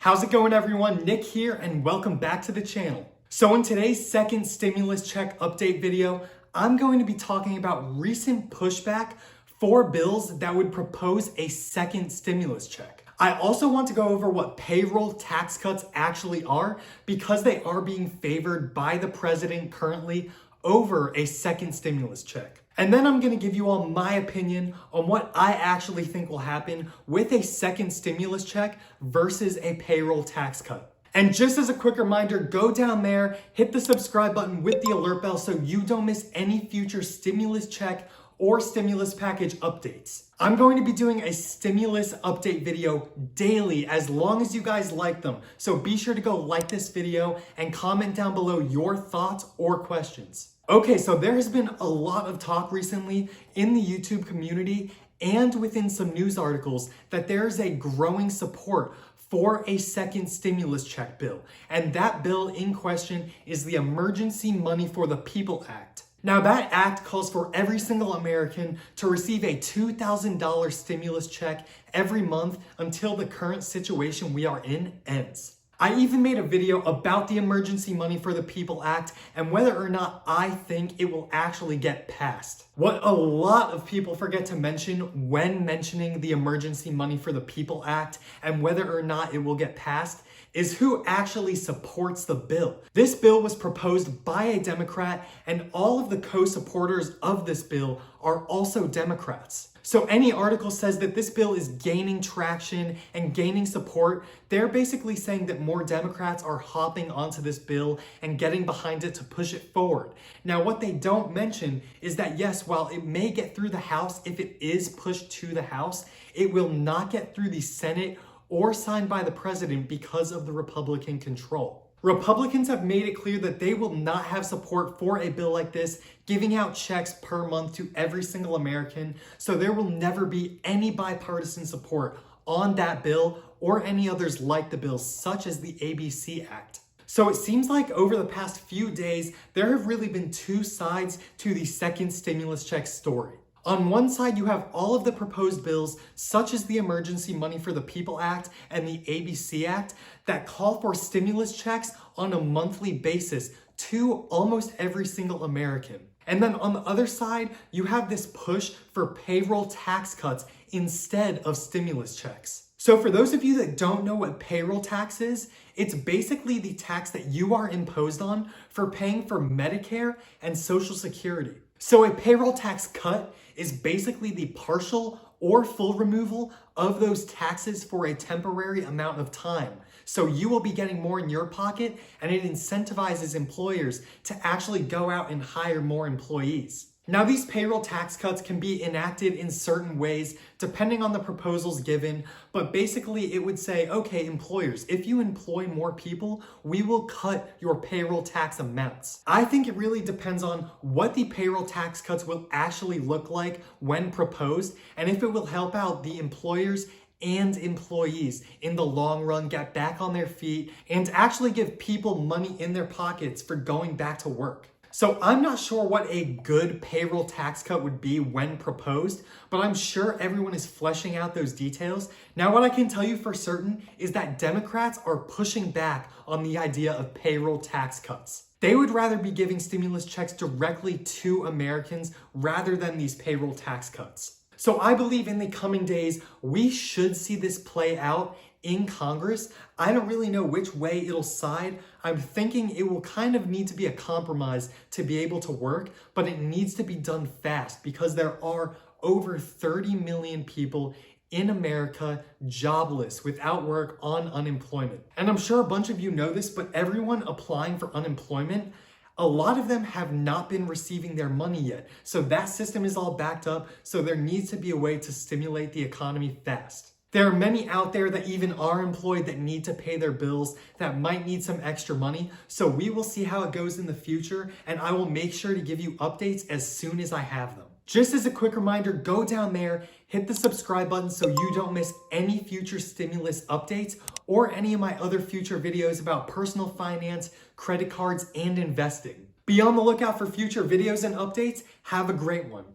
How's it going, everyone? Nick here, and welcome back to the channel. So in today's second stimulus check update video, I'm going to be talking about recent pushback for bills that would propose a second stimulus check. I also want to go over what payroll tax cuts actually are, because they are being favored by the president currently over a second stimulus check. And then I'm going to give you all my opinion on what I actually think will happen with a second stimulus check versus a payroll tax cut. And just as a quick reminder, go down there, hit the subscribe button with the alert bell so you don't miss any future stimulus check or stimulus package updates. I'm going to be doing a stimulus update video daily as long as you guys like them. So be sure to go like this video and comment down below your thoughts or questions. Okay, so there has been a lot of talk recently in the YouTube community and within some news articles that there is a growing support for a second stimulus check bill. And that bill in question is the Emergency Money for the People Act. Now, that act calls for every single American to receive a $2,000 stimulus check every month until the current situation we are in ends. I even made a video about the Emergency Money for the People Act and whether or not I think it will actually get passed. What a lot of people forget to mention when mentioning the Emergency Money for the People Act and whether or not it will get passed is who actually supports the bill. This bill was proposed by a Democrat, and all of the co-supporters of this bill are also Democrats. So any article says that this bill is gaining traction and gaining support, they're basically saying that more Democrats are hopping onto this bill and getting behind it to push it forward. Now, what they don't mention is that yes, while it may get through the House, if it is pushed to the House, it will not get through the Senate or signed by the president because of the Republican control. Republicans have made it clear that they will not have support for a bill like this, giving out checks per month to every single American, so there will never be any bipartisan support on that bill or any others like the bill, such as the ABC Act. So it seems like over the past few days, there have really been two sides to the second stimulus check story. On one side, you have all of the proposed bills, such as the Emergency Money for the People Act and the ABC Act, that call for stimulus checks on a monthly basis to almost every single American. And then on the other side, you have this push for payroll tax cuts instead of stimulus checks. So for those of you that don't know what payroll tax is, it's basically the tax that you are imposed on for paying for Medicare and Social Security. So a payroll tax cut is basically the partial or full removal of those taxes for a temporary amount of time. So you will be getting more in your pocket, and it incentivizes employers to actually go out and hire more employees. Now, these payroll tax cuts can be enacted in certain ways depending on the proposals given, but basically it would say, okay, employers, if you employ more people, we will cut your payroll tax amounts. I think it really depends on what the payroll tax cuts will actually look like when proposed, and if it will help out the employers and employees in the long run get back on their feet and actually give people money in their pockets for going back to work. So I'm not sure what a good payroll tax cut would be when proposed, but I'm sure everyone is fleshing out those details. Now, what I can tell you for certain is that Democrats are pushing back on the idea of payroll tax cuts. They would rather be giving stimulus checks directly to Americans rather than these payroll tax cuts. So I believe in the coming days, we should see this play out in Congress. I don't really know which way it'll side. I'm thinking it will kind of need to be a compromise to be able to work, but it needs to be done fast because there are over 30 million people in America jobless, without work, on unemployment. And I'm sure a bunch of you know this, but everyone applying for unemployment, a lot of them have not been receiving their money yet. So that system is all backed up. So there needs to be a way to stimulate the economy fast. There are many out there that even are employed that need to pay their bills, that might need some extra money. So we will see how it goes in the future, and I will make sure to give you updates as soon as I have them. Just as a quick reminder, go down there, hit the subscribe button so you don't miss any future stimulus updates or any of my other future videos about personal finance, credit cards, and investing. Be on the lookout for future videos and updates. Have a great one.